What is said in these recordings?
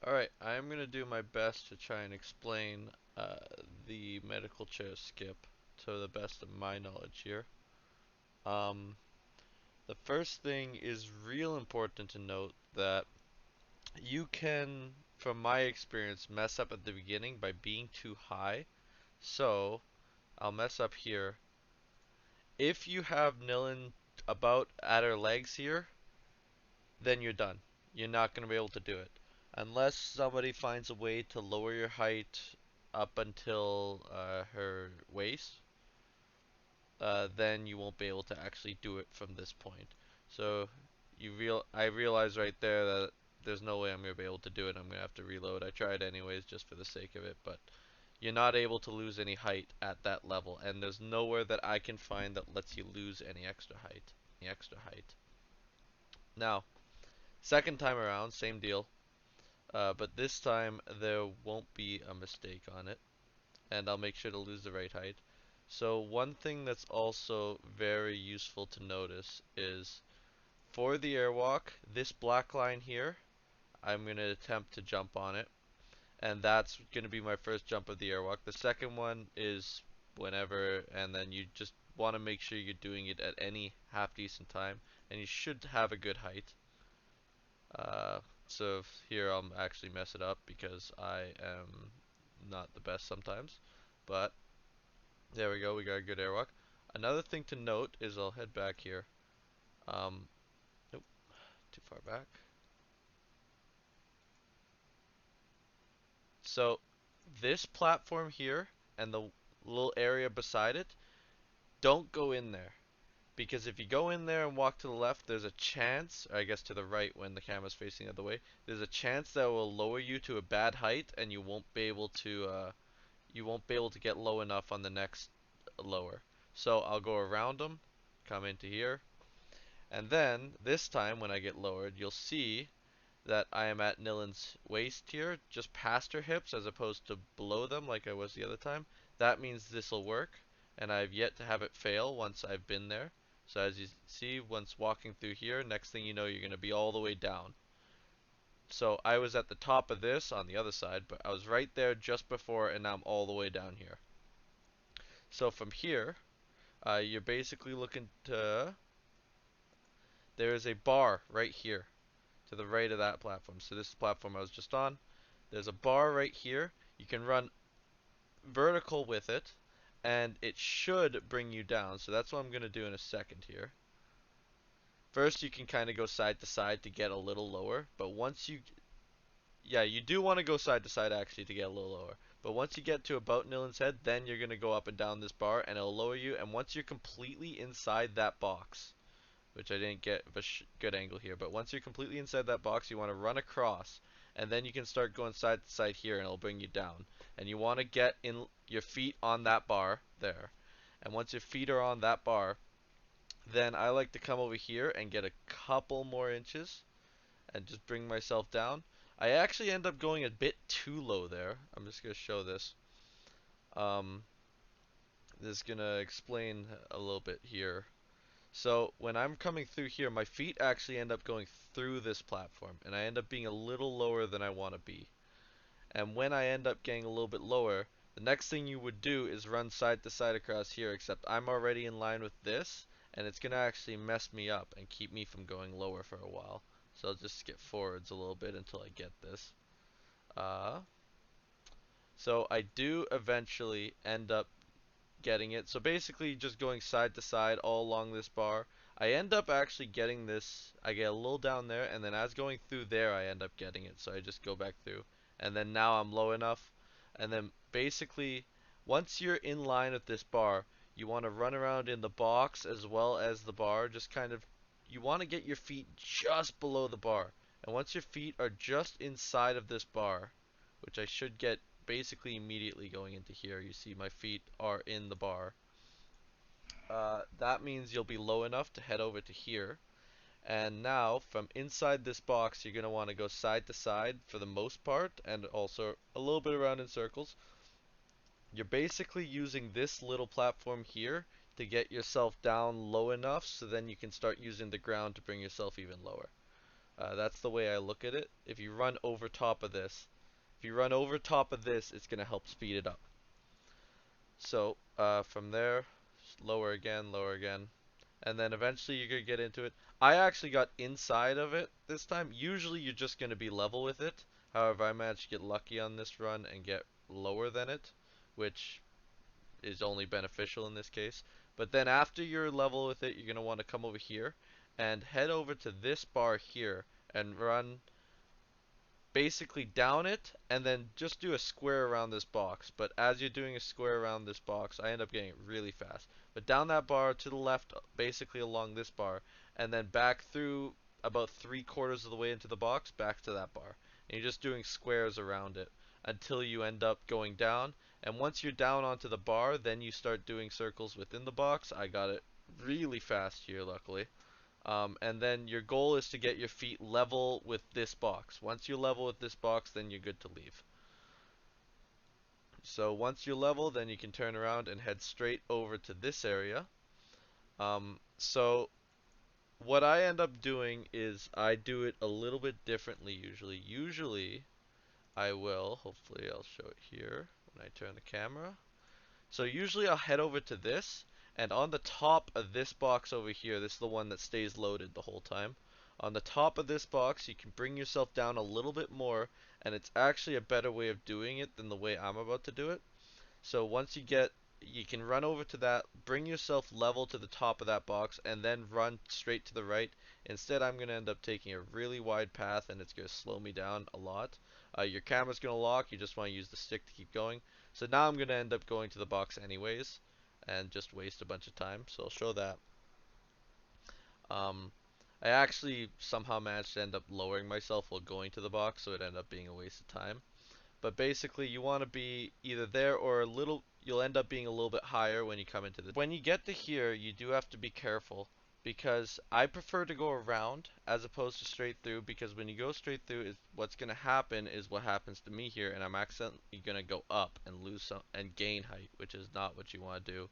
Alright, I'm gonna do my best to try and explain uh, the medical chair skip to the best of my knowledge here. Um, the first thing is real important to note that you can, from my experience, mess up at the beginning by being too high. So, I'll mess up here. If you have Nilin about at her legs here, then you're done. You're not going to be able to do it. Unless somebody finds a way to lower your height up until her waist, then you won't be able to actually do it from this point. So I realize right there that there's no way I'm going to be able to do it. I'm going to have to reload. I tried anyways just for the sake of it, but you're not able to lose any height at that level, and there's nowhere that I can find that lets you lose any extra height. Now, second time around, same deal. But this time there won't be a mistake on it, and I'll make sure to lose the right height. So one thing that's also very useful to notice is for the airwalk, this black line here, I'm going to attempt to jump on it, and that's going to be my first jump of the airwalk. The second one is whenever, and then you just want to make sure you're doing it at any half decent time, and you should have a good height. Uh, so here I'll actually mess it up because I am not the best sometimes. But there we go, we got a good airwalk. Another thing to note is I'll head back here. Um, nope, too far back. So this platform here and the little area beside it, don't go in there. Because if you go in there and walk to the left, there's a chance, or I guess to the right when the camera's facing the other way, there's a chance that will lower you to a bad height and you won't be able to get low enough on the next lower. So I'll go around them, come into here, and then this time when I get lowered, you'll see that I am at Nilin's waist here, just past her hips as opposed to below them like I was the other time. That means this will work, and I've yet to have it fail once I've been there. So as you see, once walking through here, next thing you know, you're going to be all the way down. So I was at the top of this on the other side, but I was right there just before, and now I'm all the way down here. So from here, you're basically looking to, there is a bar right here to the right of that platform. So this is the platform I was just on. There's a bar right here. You can run vertical with it, and it should bring you down. So that's what I'm going to do in a second here. First, you can kind of go side to side to get a little lower, but once you, yeah, you do want to go side to side actually to get a little lower. But once you get to about Nilin's head, then you're going to go up and down this bar, and it'll lower you. And once you're completely inside that box, which I didn't get a good angle here. But once you're completely inside that box, you want to run across, and then you can start going side to side here, and it'll bring you down. And you want to get in your feet on that bar there. And once your feet are on that bar, then I like to come over here and get a couple more inches and just bring myself down. I actually end up going a bit too low there. I'm just going to show this. Um, this is going to explain a little bit here. So when I'm coming through here, my feet actually end up going through this platform, and I end up being a little lower than I want to be. And when I end up getting a little bit lower, the next thing you would do is run side to side across here, except I'm already in line with this, and it's going to actually mess me up and keep me from going lower for a while. So I'll just skip forwards a little bit until I get this. Uh, so I do eventually end up getting it. So basically just going side to side all along this bar. I end up actually getting this, I get a little down there, and then as going through there I end up getting it. So I just go back through. And then now I'm low enough. And then basically, once you're in line with this bar, you want to run around in the box as well as the bar. Just kind of, you want to get your feet just below the bar. And once your feet are just inside of this bar, which I should get basically immediately going into here. You see my feet are in the bar. That means you'll be low enough to head over to here. And now, from inside this box, you're going to want to go side to side for the most part, and also a little bit around in circles. You're basically using this little platform here to get yourself down low enough so then you can start using the ground to bring yourself even lower. That's the way I look at it. If you run over top of this, if you run over top of this, it's gonna help speed it up. So from there, lower again, and then eventually you're gonna get into it. I actually got inside of it this time. Usually you're just gonna be level with it. However, I managed to get lucky on this run and get lower than it, which is only beneficial in this case. But then after you're level with it, you're gonna want to come over here and head over to this bar here and run basically down it and then just do a square around this box. But as you're doing a square around this box, I end up getting it really fast. But down that bar to the left, basically along this bar, and then back through about 3/4 of the way into the box, back to that bar. And you're just doing squares around it until you end up going down. And once you're down onto the bar, then you start doing circles within the box. I got it really fast here, luckily. And then your goal is to get your feet level with this box. Once you're level with this box, then you're good to leave. So once you're level, then you can turn around and head straight over to this area. So what I end up doing is I do it a little bit differently usually. Usually I will, hopefully I'll show it here when I turn the camera. So usually I'll head over to this, and on the top of this box over here, this is the one that stays loaded the whole time. On the top of this box, you can bring yourself down a little bit more, and it's actually a better way of doing it than the way I'm about to do it. So once you can run over to that, bring yourself level to the top of that box, and then run straight to the right. Instead, I'm going to end up taking a really wide path, and it's going to slow me down a lot. Your camera's going to lock, you just want to use the stick to keep going. So now I'm going to end up going to the box anyways, and just waste a bunch of time, so I'll show that. Um, I actually somehow managed to end up lowering myself while going to the box, so it ended up being a waste of time. But basically you want to be either there or a little, you'll end up being a little bit higher when you come into this. When you get to here, you do have to be careful because I prefer to go around as opposed to straight through, because when you go straight through, is what's going to happen is what happens to me here, and I'm accidentally going to go up and lose some and gain height, which is not what you want to do.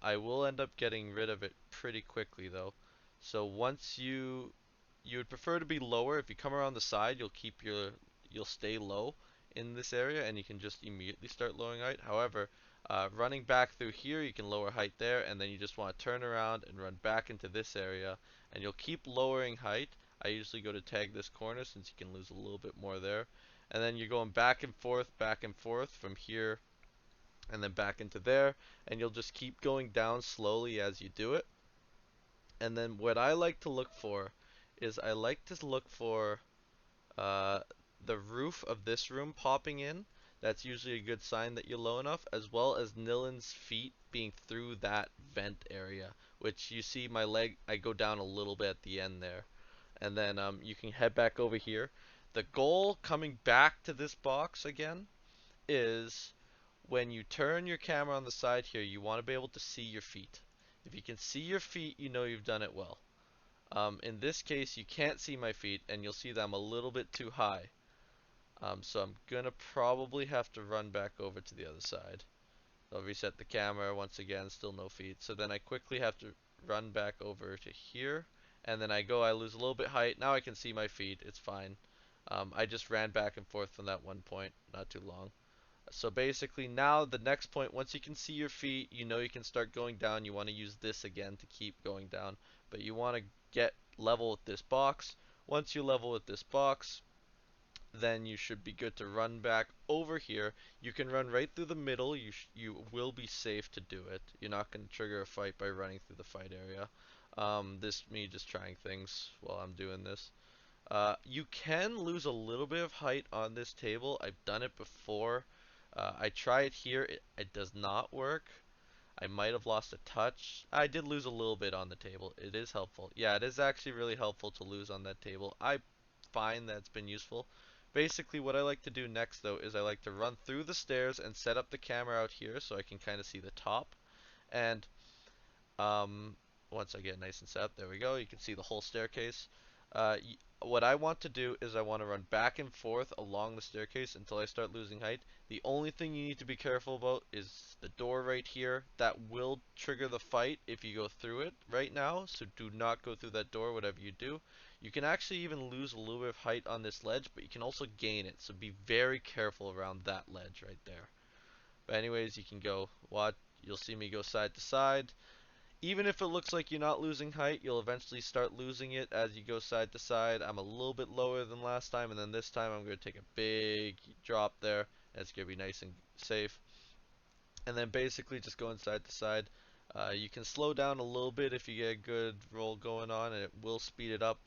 I will end up getting rid of it pretty quickly though. So once you would prefer to be lower. If you come around the side, you'll stay low in this area, and you can just immediately start lowering height. However, running back through here, you can lower height there, and then you just want to turn around and run back into this area, and you'll keep lowering height. I usually go to tag this corner since you can lose a little bit more there. And then you're going back and forth from here, and then back into there, and you'll just keep going down slowly as you do it. And then what I like to look for is I like to look for uh, the roof of this room popping in. That's usually a good sign that you're low enough, as well as Nilan's feet being through that vent area, which you see my leg, I go down a little bit at the end there. And then you can head back over here. The goal coming back to this box again is when you turn your camera on the side here, you want to be able to see your feet. If you can see your feet, you know you've done it well. In this case, you can't see my feet, and you'll see that I'm a little bit too high. So I'm gonna probably have to run back over to the other side. I'll reset the camera once again, still no feet. So then I quickly have to run back over to here, and then I lose a little bit height. Now I can see my feet, it's fine. I just ran back and forth from that one point, not too long. So basically now the next point, once you can see your feet, you know you can start going down. You want to use this again to keep going down, but you want to get level with this box. Once you level with this box, then you should be good to run back over here. You can run right through the middle. You will be safe to do it. You're not going to trigger a fight by running through the fight area. This me just trying things while I'm doing this. You can lose a little bit of height on this table. I've done it before. I try it here. It does not work. I might have lost a touch. I did lose a little bit on the table. It is helpful. Yeah, it is actually really helpful to lose on that table. I find that it's been useful. Basically, what I like to do next, though, is I like to run through the stairs and set up the camera out here so I can kind of see the top. And um, once I get nice and set up, there we go. You can see the whole staircase. What I want to do is I want to run back and forth along the staircase until I start losing height. The only thing you need to be careful about is the door right here. That will trigger the fight if you go through it right now, so do not go through that door whatever you do. You can actually even lose a little bit of height on this ledge, but you can also gain it, so be very careful around that ledge right there. But anyways, you can go watch. You'll see me go side to side. Even if it looks like you're not losing height, you'll eventually start losing it as you go side to side. I'm a little bit lower than last time, and then this time I'm going to take a big drop there. And it's going to be nice and safe. And then basically just going side to side. You can slow down a little bit if you get a good roll going on, and it will speed it up.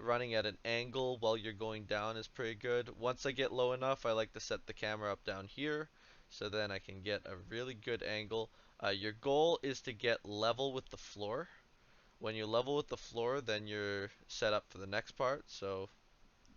Running at an angle while you're going down is pretty good. Once I get low enough, I like to set the camera up down here, so then I can get a really good angle. Your goal is to get level with the floor. When you level with the floor, then you're set up for the next part. So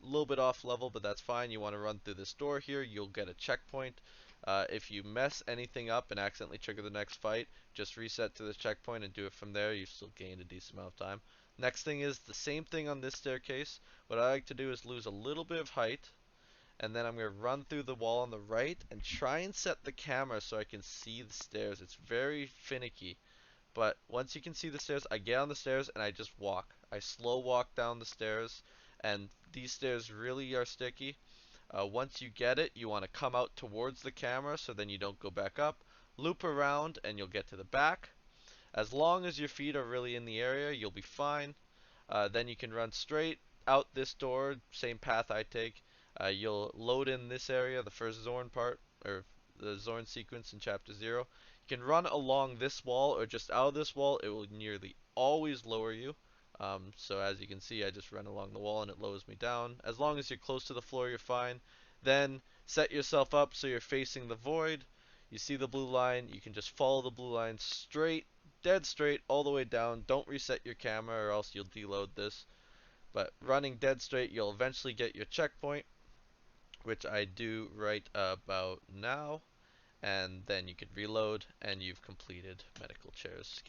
a little bit off level, but that's fine. You want to run through this door here, you'll get a checkpoint. If you mess anything up and accidentally trigger the next fight, just reset to the checkpoint and do it from there. You still gain a decent amount of time. Next thing is the same thing on this staircase. What I like to do is lose a little bit of height, and then I'm going to run through the wall on the right and try and set the camera so I can see the stairs. It's very finicky. But once you can see the stairs, I get on the stairs and I just walk. I slow walk down the stairs, and these stairs really are sticky. Once you get it, you want to come out towards the camera so then you don't go back up. Loop around and you'll get to the back. As long as your feet are really in the area, you'll be fine. Then you can run straight out this door, same path I take. You'll load in this area, the first Zorn part, or the Zorn sequence in Chapter 0. You can run along this wall or just out of this wall. It will nearly always lower you. So as you can see, I just run along the wall and it lowers me down. As long as you're close to the floor, you're fine. Then set yourself up so you're facing the void. You see the blue line, you can just follow the blue line straight, dead straight, all the way down. Don't reset your camera or else you'll deload this. But running dead straight, you'll eventually get your checkpoint, which I do right about now. And then you can reload and you've completed medical chairs.